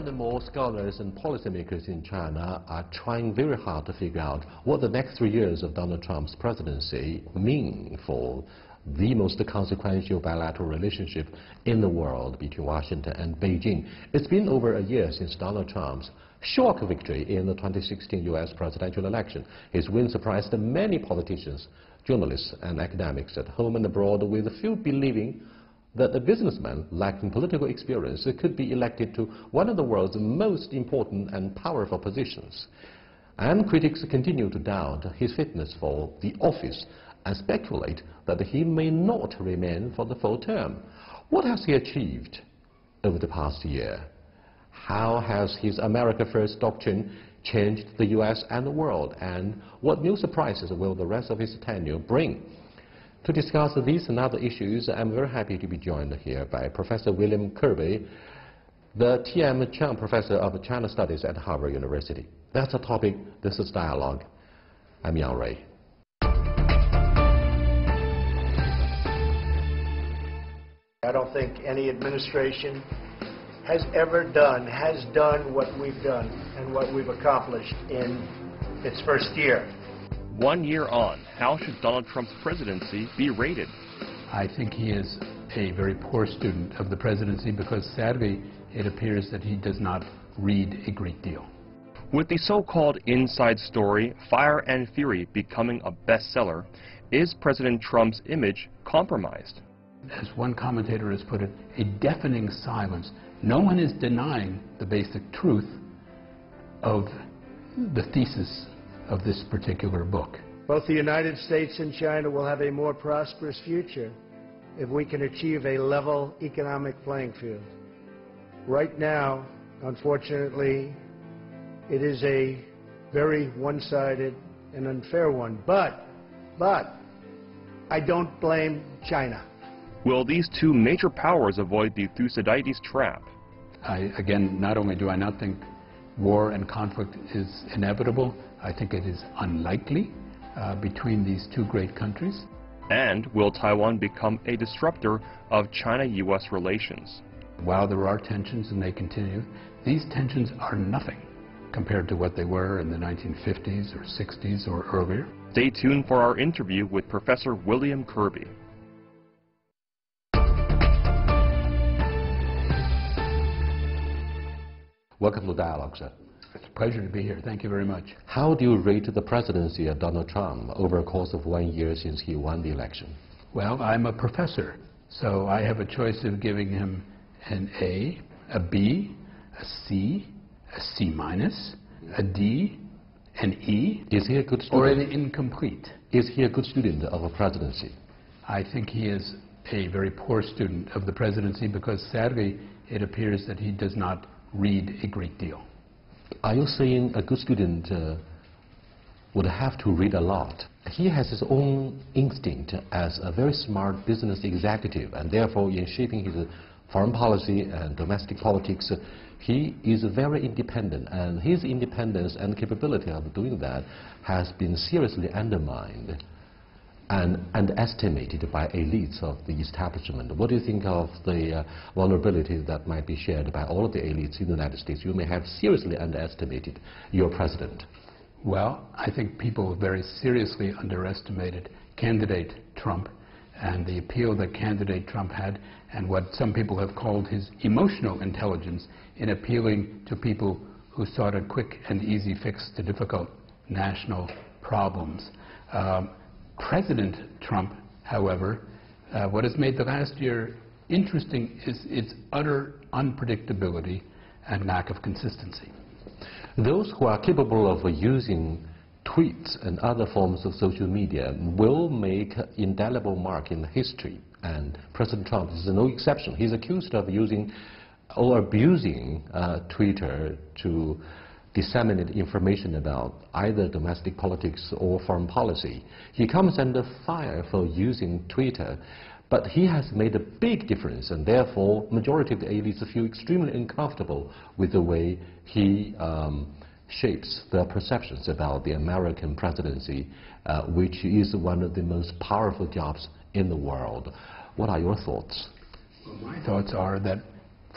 and more scholars and policymakers in China are trying very hard to figure out what the next 3 years of Donald Trump's presidency mean for the most consequential bilateral relationship in the world between Washington and Beijing. It's been over a year since Donald Trump's shock victory in the 2016 U.S. presidential election. His win surprised many politicians, journalists, and academics at home and abroad, with few believing that a businessman lacking political experience could be elected to one of the world's most important and powerful positions. And critics continue to doubt his fitness for the office and speculate that he may not remain for the full term. What has he achieved over the past year? How has his America First doctrine changed the U.S. and the world? And what new surprises will the rest of his tenure bring? To discuss these and other issues, I'm very happy to be joined here by Professor William Kirby, the T.M. Chiang Professor of China Studies at Harvard University. That's the topic. This is Dialogue. I'm Yang Ray. I don't think any administration has done what we've done and what we've accomplished in its first year. 1 year on, how should Donald Trump's presidency be rated? I think he is a very poor student of the presidency because, sadly, it appears that he does not read a great deal. With the so-called inside story, Fire and Fury, becoming a bestseller, is President Trump's image compromised? As one commentator has put it, a deafening silence. No one is denying the basic truth of the thesis of this particular book. Both the United States and China will have a more prosperous future if we can achieve a level economic playing field. Right now, unfortunately, it is a very one-sided and unfair one. But I don't blame China. Will these two major powers avoid the Thucydides trap? Again, not only do I not think war and conflict is inevitable, I think it is unlikely between these two great countries. And will Taiwan become a disruptor of China-U.S. relations? While there are tensions, and they continue, these tensions are nothing compared to what they were in the 1950s or 60s or earlier. Stay tuned for our interview with Professor William Kirby. Welcome to Dialogue, sir. It's a pleasure to be here. Thank you very much. How do you rate the presidency of Donald Trump over a course of 1 year since he won the election? Well, I'm a professor, so I have a choice of giving him an A, a B, a C, a C minus, a D, an E, is he a good student? Or an incomplete. Is he a good student of a presidency? I think he is a very poor student of the presidency because, sadly, it appears that he does not read a great deal. Are you saying a good student would have to read a lot? He has his own instinct as a very smart business executive, and therefore in shaping his foreign policy and domestic politics, he is very independent, and his independence and capability of doing that has been seriously undermined and underestimated by elites of the establishment. What do you think of the vulnerability that might be shared by all of the elites in the United States? You may have seriously underestimated your president. Well, I think people very seriously underestimated candidate Trump and the appeal that candidate Trump had, and what some people have called his emotional intelligence in appealing to people who sought a quick and easy fix to difficult national problems. President Trump, however, what has made the last year interesting is its utter unpredictability and lack of consistency. Those who are capable of using tweets and other forms of social media will make an indelible mark in history, and President Trump is no exception. He's accused of using or abusing Twitter to disseminate information about either domestic politics or foreign policy. He comes under fire for using Twitter, but he has made a big difference, and therefore majority of the elites feel extremely uncomfortable with the way he shapes their perceptions about the American presidency, which is one of the most powerful jobs in the world. What are your thoughts? Well, my thoughts are that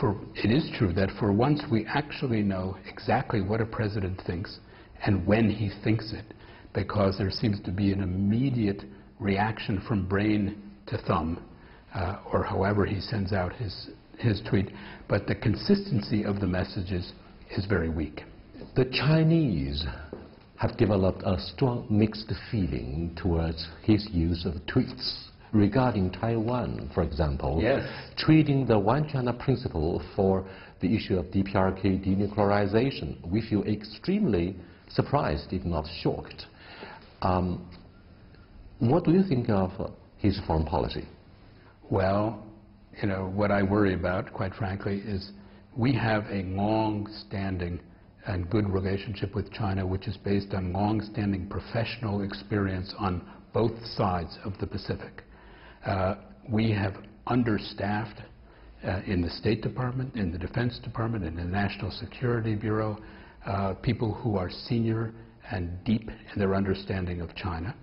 it is true that for once we actually know exactly what a president thinks and when he thinks it, because there seems to be an immediate reaction from brain to thumb, or however he sends out his tweet. But the consistency of the messages is very weak. The Chinese have developed a strong mixed feeling towards his use of tweets regarding Taiwan, for example, yes, treating the One China principle for the issue of DPRK denuclearization. We feel extremely surprised, if not shocked. What do you think of his foreign policy? Well, you know, what I worry about, quite frankly, is we have a long-standing and good relationship with China, which is based on long-standing professional experience on both sides of the Pacific. We have understaffed in the State Department, in the Defense Department, in the National Security Bureau, people who are senior and deep in their understanding of China.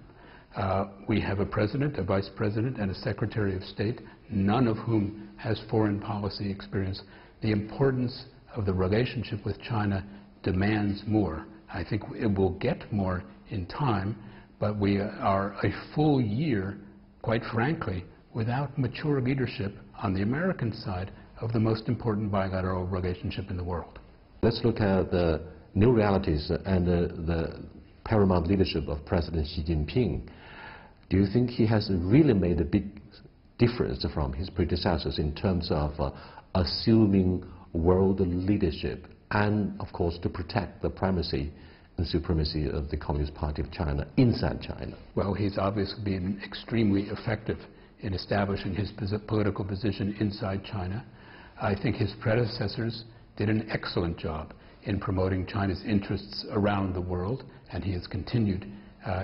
We have a president, a vice president, and a secretary of state, none of whom has foreign policy experience. The importance of the relationship with China demands more. I think it will get more in time, but we are a full year, quite frankly, without mature leadership on the American side of the most important bilateral relationship in the world. Let's look at the new realities and the paramount leadership of President Xi Jinping. Do you think he has really made a big difference from his predecessors in terms of assuming world leadership and, of course, to protect the primacy and supremacy of the Communist Party of China inside China? Well, he's obviously been extremely effective in establishing his political position inside China. I think his predecessors did an excellent job in promoting China's interests around the world, and he has continued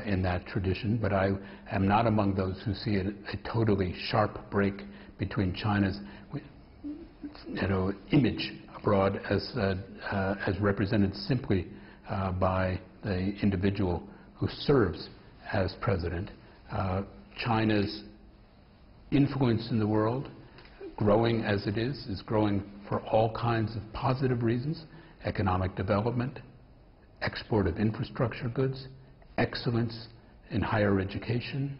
in that tradition. But I am not among those who see a totally sharp break between China's image abroad as represented simply by the individual who serves as president. China's influence in the world, growing as it is growing for all kinds of positive reasons: economic development, export of infrastructure goods, excellence in higher education,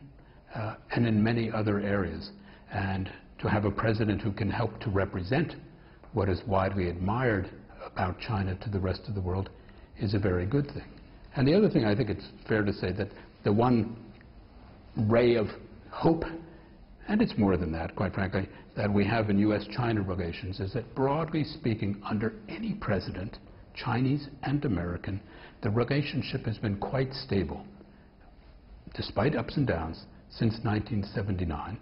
and in many other areas. And to have a president who can help to represent what is widely admired about China to the rest of the world is a very good thing. And the other thing, I think it's fair to say that the one ray of hope, and it's more than that, quite frankly, that we have in U.S.-China relations is that, broadly speaking, under any president, Chinese and American, the relationship has been quite stable, despite ups and downs, since 1979.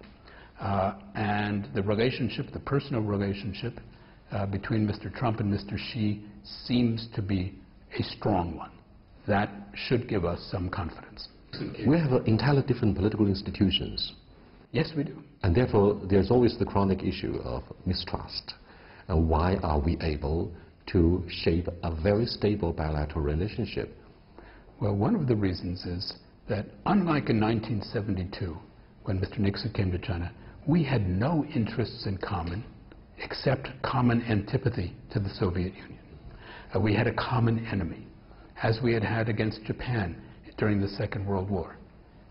And the relationship, the personal relationship between Mr. Trump and Mr. Xi seems to be a strong one. That should give us some confidence. We have entirely different political institutions. Yes, we do. And therefore, there's always the chronic issue of mistrust. And why are we able to shape a very stable bilateral relationship? Well, one of the reasons is that, unlike in 1972, when Mr. Nixon came to China, we had no interests in common except common antipathy to the Soviet Union. We had a common enemy, as we had had against Japan during the Second World War.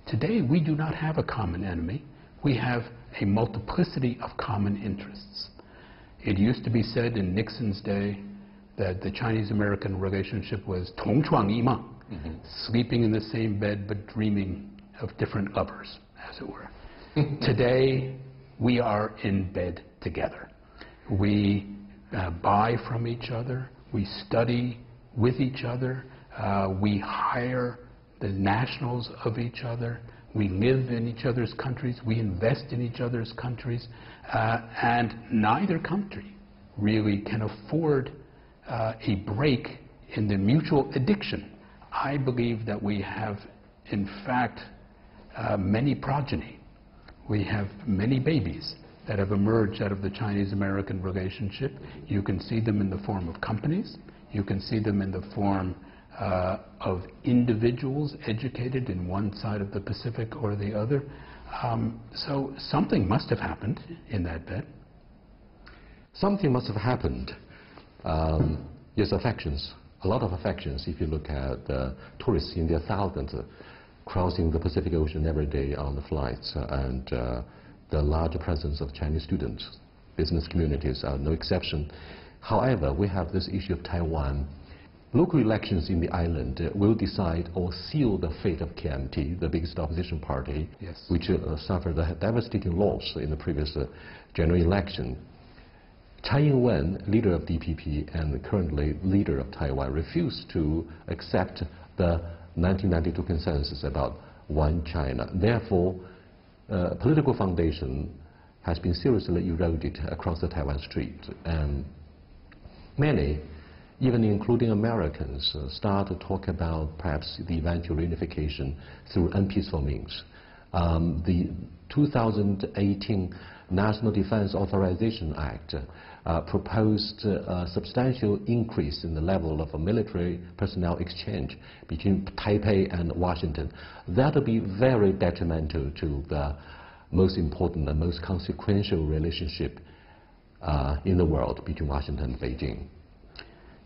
Today, we do not have a common enemy. We have a multiplicity of common interests. It used to be said in Nixon's day that the Chinese-American relationship was 同床异梦, sleeping in the same bed but dreaming of different lovers, as it were. Today, we are in bed together. We buy from each other. We study with each other. We hire the nationals of each other. We live in each other's countries. We invest in each other's countries. And neither country really can afford a break in the mutual addiction. I believe that we have, in fact, many progeny. We have many babies that have emerged out of the Chinese-American relationship. You can see them in the form of companies. You can see them in the form of individuals educated in one side of the Pacific or the other. So something must have happened in that bed. Something must have happened. Yes, affections, a lot of affections. If you look at tourists in their thousands crossing the Pacific Ocean every day on the flights, and the large presence of Chinese students, business communities are no exception. However, we have this issue of Taiwan. Local elections in the island will decide or seal the fate of KMT, the biggest opposition party, yes, which suffered a devastating loss in the previous general election. Tsai Ing-wen, leader of DPP and currently leader of Taiwan, refused to accept the 1992 consensus about one China. Therefore, political foundation has been seriously eroded across the Taiwan Strait. And many, even including Americans, start to talk about perhaps the eventual reunification through unpeaceful means. The 2018 National Defense Authorization Act proposed a substantial increase in the level of a military personnel exchange between Taipei and Washington. That will be very detrimental to the most important and most consequential relationship in the world between Washington and Beijing.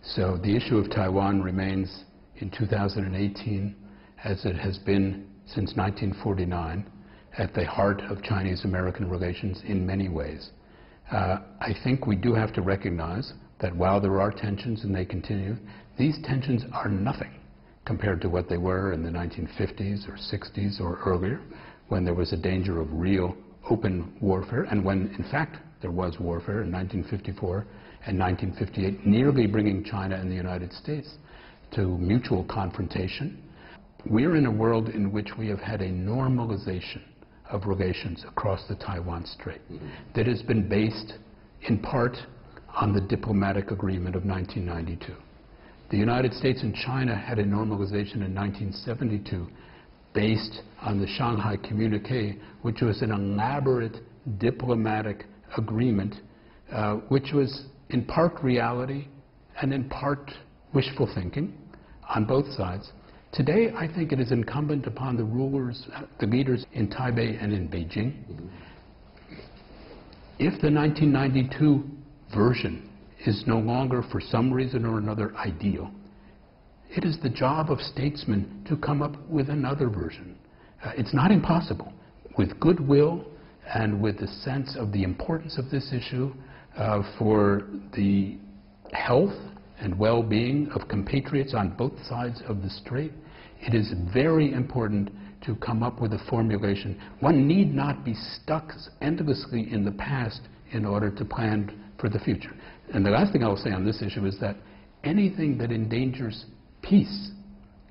So the issue of Taiwan remains in 2018, as it has been since 1949, at the heart of Chinese-American relations in many ways. I think we do have to recognize that while there are tensions and they continue, these tensions are nothing compared to what they were in the 1950s or 60s or earlier, when there was a danger of real open warfare, and when, in fact, there was warfare in 1954 and 1958, nearly bringing China and the United States to mutual confrontation. We're in a world in which we have had a normalization of relations across the Taiwan Strait that has been based in part on the diplomatic agreement of 1992. The United States and China had a normalization in 1972 based on the Shanghai Communique, which was an elaborate diplomatic agreement which was in part reality and in part wishful thinking on both sides. Today, I think it is incumbent upon the rulers, the leaders in Taipei and in Beijing, if the 1992 version is no longer, for some reason or another, ideal, it is the job of statesmen to come up with another version. It's not impossible. With goodwill and with the sense of the importance of this issue for the health and well-being of compatriots on both sides of the strait, it is very important to come up with a formulation. One need not be stuck endlessly in the past in order to plan for the future. And the last thing I will say on this issue is that anything that endangers peace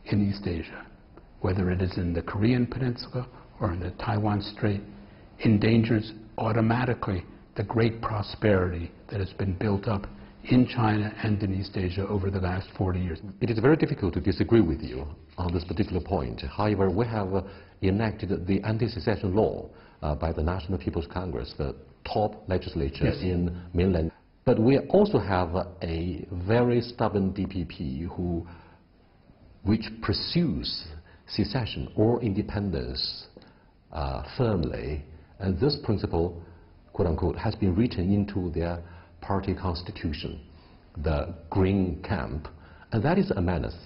in East Asia, whether it is in the Korean Peninsula or in the Taiwan Strait, endangers automatically the great prosperity that has been built up in China and in East Asia over the last 40 years. It is very difficult to disagree with you on this particular point. However, we have enacted the anti-secession law by the National People's Congress, the top legislature yes. in mainland. But we also have a very stubborn DPP which pursues secession or independence firmly, and this principle, quote-unquote, has been written into their party constitution, the Green Camp, and that is a menace.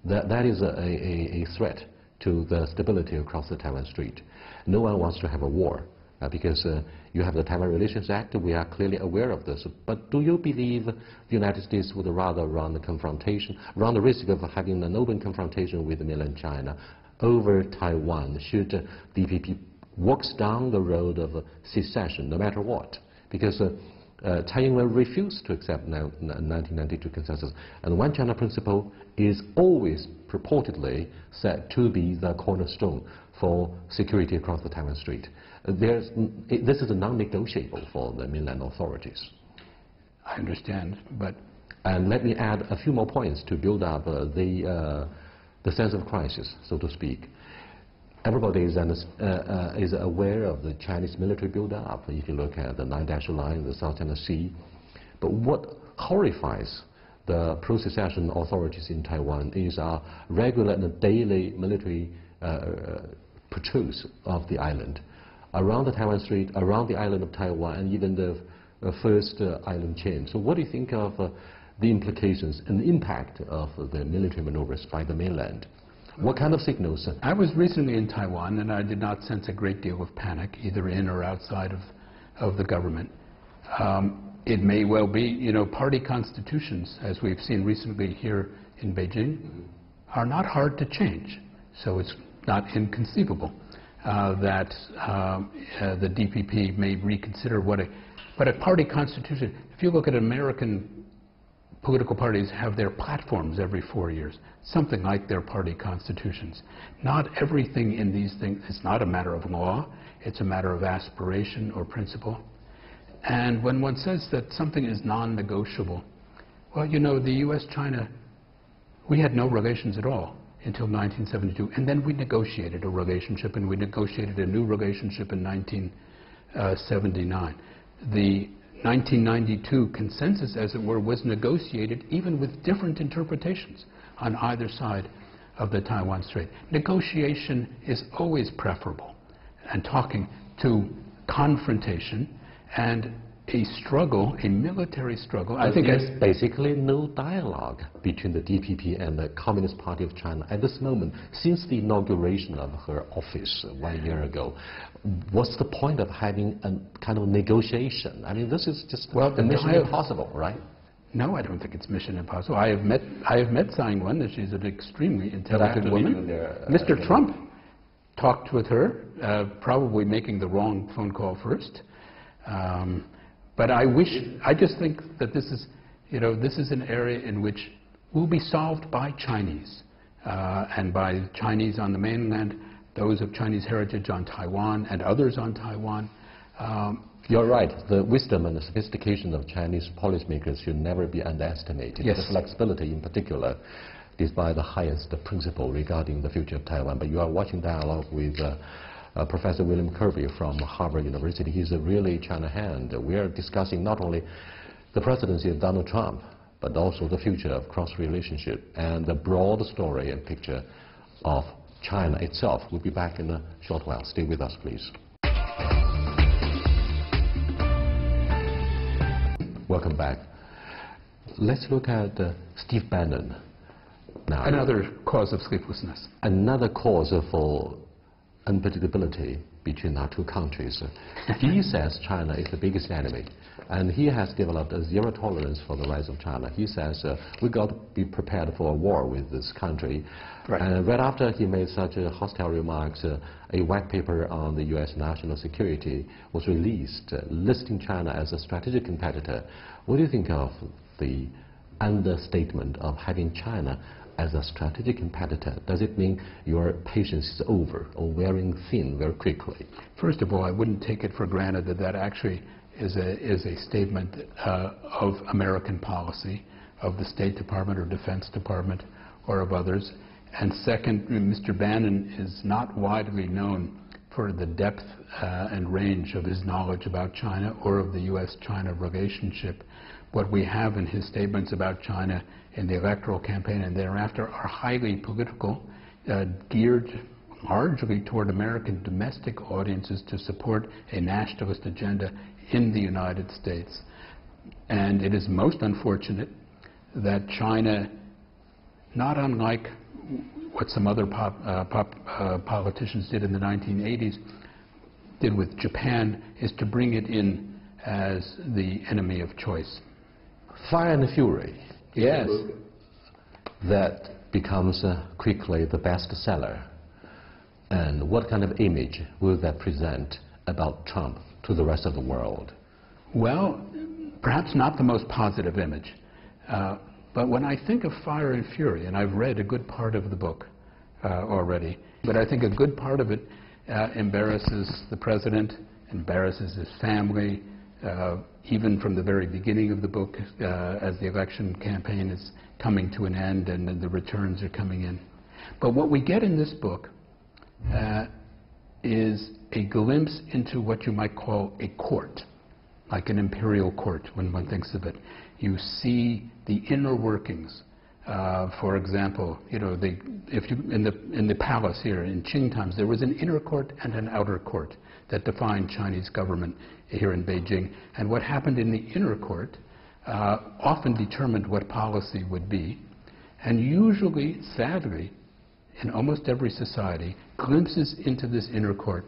That is a threat to the stability across the Taiwan Strait. No one wants to have a war because you have the Taiwan Relations Act. We are clearly aware of this. But do you believe the United States would rather run the risk of having an open confrontation with mainland China over Taiwan should DPP walks down the road of secession, no matter what? Because Tsai Ing-wen refused to accept the 1992 consensus, and the One China principle is always purportedly said to be the cornerstone for security across the Taiwan Strait. This is a non-negotiable for the mainland authorities. I understand, but... And let me add a few more points to build up the sense of crisis, so to speak. Everybody is aware of the Chinese military build-up. If you look at the Nine-Dash Line, the South China Sea. But what horrifies the pro-secession authorities in Taiwan is our regular and daily military patrols of the island. Around the Taiwan Strait, around the island of Taiwan, and even the first island chain. So what do you think of the implications and the impact of the military maneuvers by the mainland? What kind of signals? I was recently in Taiwan, and I did not sense a great deal of panic, either in or outside of the government. It may well be, you know, party constitutions, as we've seen recently here in Beijing, are not hard to change. So it's not inconceivable that the DPP may reconsider but a party constitution, if you look at American political parties have their platforms every 4 years, something like their party constitutions. Not everything in these things, it's not a matter of law, it's a matter of aspiration or principle. And when one says that something is non-negotiable, well, you know, the U.S.-China, we had no relations at all until 1972, and then we negotiated a relationship, and we negotiated a new relationship in 1979. The 1992 consensus, as it were, was negotiated even with different interpretations on either side of the Taiwan Strait. Negotiation is always preferable, and talking to confrontation and a struggle, a military struggle. I think there's basically no dialogue between the DPP and the Communist Party of China at this moment since the inauguration of her office 1 year ago. What's the point of having a kind of negotiation? I mean, this is just mission impossible, right? No, I don't think it's mission impossible. I have met Tsai Ing-wen, and she's an extremely intelligent woman. Mr. Trump talked with her, probably making the wrong phone call first. But I just think that this is, you know, this is an area in which will be solved by Chinese, and by Chinese on the mainland, those of Chinese heritage on Taiwan, and others on Taiwan. You're right. The wisdom and the sophistication of Chinese policymakers should never be underestimated. Yes. The flexibility, in particular, is by the highest principle regarding the future of Taiwan. But you are watching dialogue with Professor William Kirby from Harvard University. He's a really China hand. We are discussing not only the presidency of Donald Trump, but also the future of cross-relationship and the broad story and picture of China itself. We'll be back in a short while. Stay with us, please. Welcome back. Let's look at Steve Bannon. Now, another cause of sleeplessness. Another cause for unpredictability between our two countries. He says China is the biggest enemy, and he has developed a zero tolerance for the rise of China. He says we got to be prepared for a war with this country. Right. And right after he made such hostile remarks, a white paper on the U.S. national security was released, listing China as a strategic competitor. What do you think of the understatement of having China as a strategic competitor? Does it mean your patience is over or wearing thin very quickly? First of all, I wouldn't take it for granted that that actually is a statement of American policy, of the State Department or Defense Department or of others. And second, Mr. Bannon is not widely known for the depth and range of his knowledge about China or of the U.S.-China relationship. What we have in his statements about China in the electoral campaign and thereafter are highly political, geared largely toward American domestic audiences to support a nationalist agenda in the United States. And it is most unfortunate that China, not unlike what some other politicians did in the 1980s, did with Japan, is to bring it in as the enemy of choice. Fire and Fury. Yes. That becomes quickly the bestseller. And what kind of image will that present about Trump to the rest of the world? Well, perhaps not the most positive image. But when I think of Fire and Fury, and I've read a good part of the book already, but I think a good part of it embarrasses the president, embarrasses his family, even from the very beginning of the book, as the election campaign is coming to an end and then the returns are coming in. But what we get in this book is a glimpse into what you might call a court, like an imperial court when one thinks of it. You see the inner workings. For example, you know, in the palace here in Qing times, there was an inner court and an outer court. that define Chinese government here in Beijing. And what happened in the inner court often determined what policy would be. And usually, sadly, in almost every society, glimpses into this inner court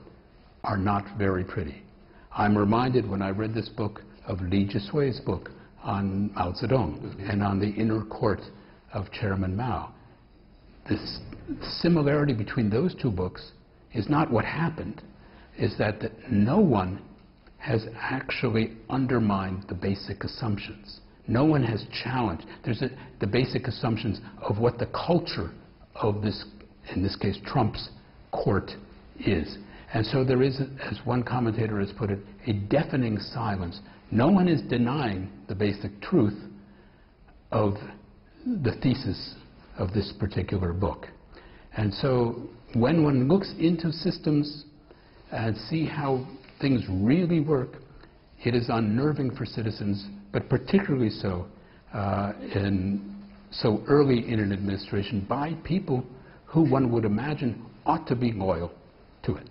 are not very pretty. I'm reminded when I read this book of Li Jisui's book on Mao Zedong and on the inner court of Chairman Mao. This similarity between those two books is not what happened, is that no one has actually undermined the basic assumptions. No one has challenged. The basic assumptions of what the culture of this, in this case, Trump's court is. And so there is, as one commentator has put it, a deafening silence. No one is denying the basic truth of the thesis of this particular book. And so when one looks into systems and see how things really work, it is unnerving for citizens, but particularly so so early in an administration by people who one would imagine ought to be loyal to it.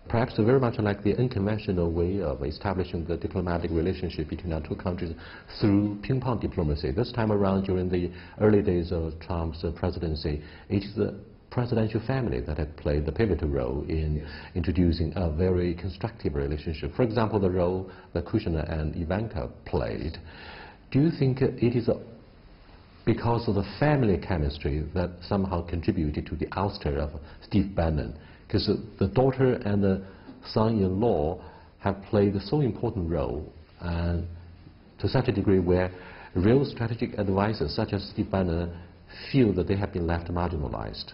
Perhaps very much like the unconventional way of establishing the diplomatic relationship between our two countries through ping-pong diplomacy. This time around, during the early days of Trump's presidency, it is the presidential family that had played the pivotal role in introducing a very constructive relationship. For example, the role that Kushner and Ivanka played. Do you think it is because of the family chemistry that somehow contributed to the ouster of Steve Bannon? Because the daughter and the son-in-law have played a so important role, and to such a degree where real strategic advisors such as Steve Bannon feel that they have been left marginalized.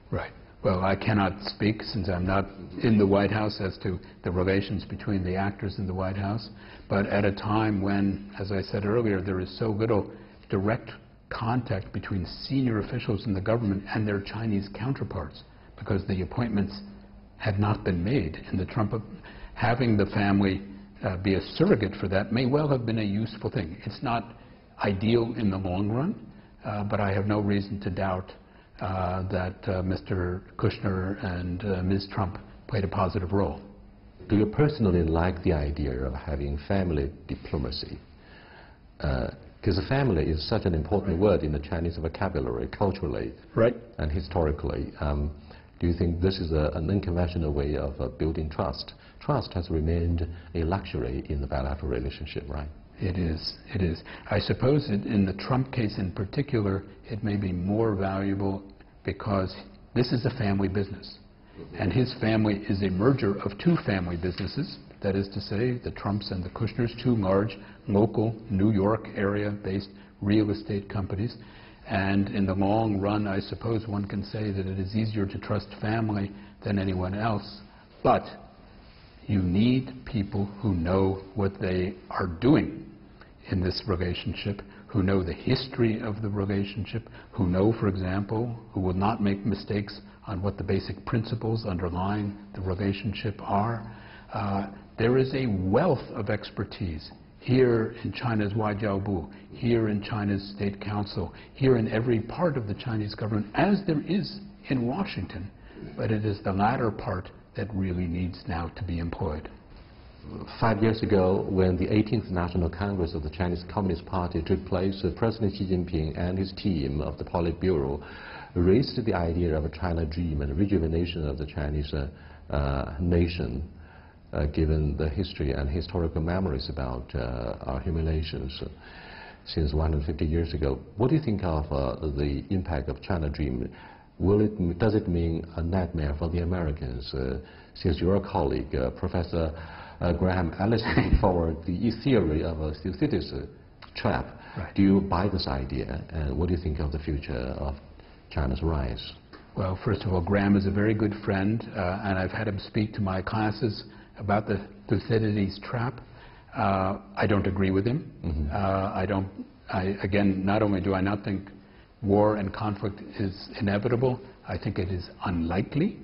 Right. Well, I cannot speak, since I'm not in the White House, as to the relations between the actors in the White House. But at a time when, as I said earlier, there is so little direct contact between senior officials in the government and their Chinese counterparts, because the appointments had not been made, and the Trump having the family be a surrogate for that may well have been a useful thing. It's not ideal in the long run, but I have no reason to doubt that Mr. Kushner and Ms. Trump played a positive role. Do you personally like the idea of having family diplomacy? Because family is such an important word in the Chinese vocabulary, culturally and historically. Do you think this is an unconventional way of building trust? Trust has remained a luxury in the bilateral relationship, right? It is. It is. I suppose in the Trump case in particular, it may be more valuable because this is a family business. And his family is a merger of two family businesses. That is to say, the Trumps and the Kushners, two large local New York area-based real estate companies. And in the long run, I suppose one can say that it is easier to trust family than anyone else. But you need people who know what they are doing in this relationship, who know the history of the relationship, who know, for example, who will not make mistakes on what the basic principles underlying the relationship are. There is a wealth of expertise here in China's Waijiaobu, here in China's State Council, here in every part of the Chinese government, as there is in Washington. But it is the latter part that really needs now to be employed. 5 years ago, when the 18th National Congress of the Chinese Communist Party took place, President Xi Jinping and his team of the Politburo raised the idea of a China dream and rejuvenation of the Chinese nation, given the history and historical memories about our humiliations since 150 years ago. What do you think of the impact of China dream? Does it mean a nightmare for the Americans? Since your colleague, Professor Graham Allison, put forward the theory of a Thucydides trap. Right. Do you buy this idea? And what do you think of the future of China's rise? Well, first of all, Graham is a very good friend, and I've had him speak to my classes about the Thucydides trap. I don't agree with him. Mm-hmm. Again, not only do I not think war and conflict is inevitable, I think it is unlikely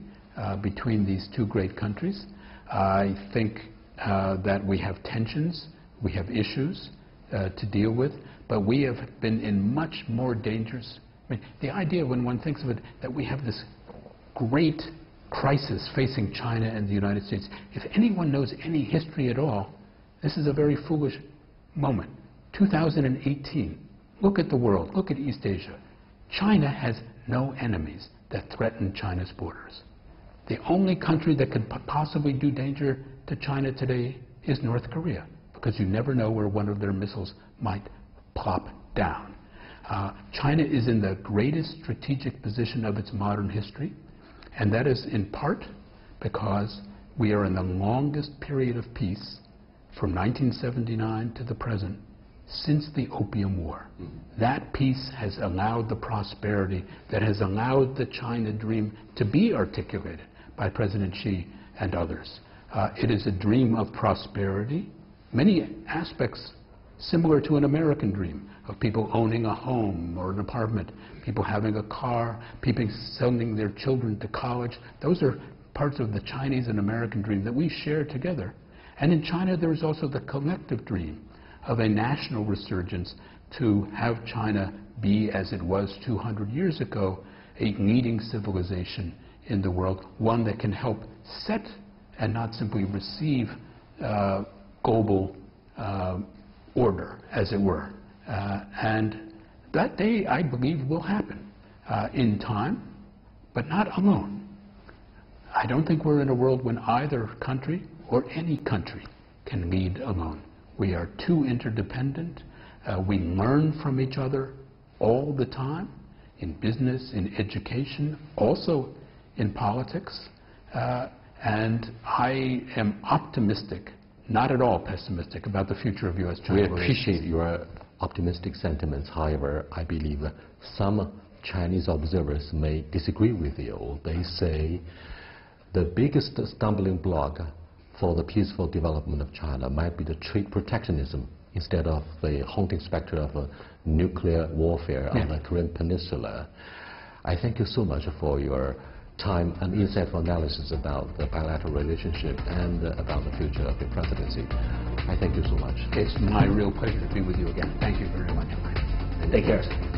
between these two great countries. I think that we have tensions, we have issues to deal with, but we have been in much more dangerous. I mean, the idea, when one thinks of it, that we have this great crisis facing China and the United States. If anyone knows any history at all, this is a very foolish moment. 2018, look at the world, look at East Asia. China has no enemies that threaten China's borders. The only country that could possibly do danger to China today is North Korea, because you never know where one of their missiles might plop down. China is in the greatest strategic position of its modern history, and that is in part because we are in the longest period of peace from 1979 to the present since the Opium War. That peace has allowed the prosperity that has allowed the China dream to be articulated by President Xi and others. It is a dream of prosperity, many aspects similar to an American dream, of people owning a home or an apartment, people having a car, people sending their children to college. Those are parts of the Chinese and American dream that we share together. And in China, there is also the collective dream of a national resurgence to have China be, as it was 200 years ago, a leading civilization in the world, one that can help set and not simply receive global order, as it were. And that day, I believe, will happen in time, but not alone. I don't think we're in a world when either country or any country can lead alone. We are too interdependent. We learn from each other all the time, in business, in education, also in politics. And I am optimistic, not at all pessimistic, about the future of U.S.-China relations. We appreciate your optimistic sentiments. However, I believe some Chinese observers may disagree with you. They say the biggest stumbling block for the peaceful development of China might be the trade protectionism instead of the haunting specter of nuclear warfare on the Korean Peninsula. I thank you so much for your time and insightful analysis about the bilateral relationship and about the future of the presidency. I thank you so much. It's my real pleasure to be with you again. Thank you very much. Take care.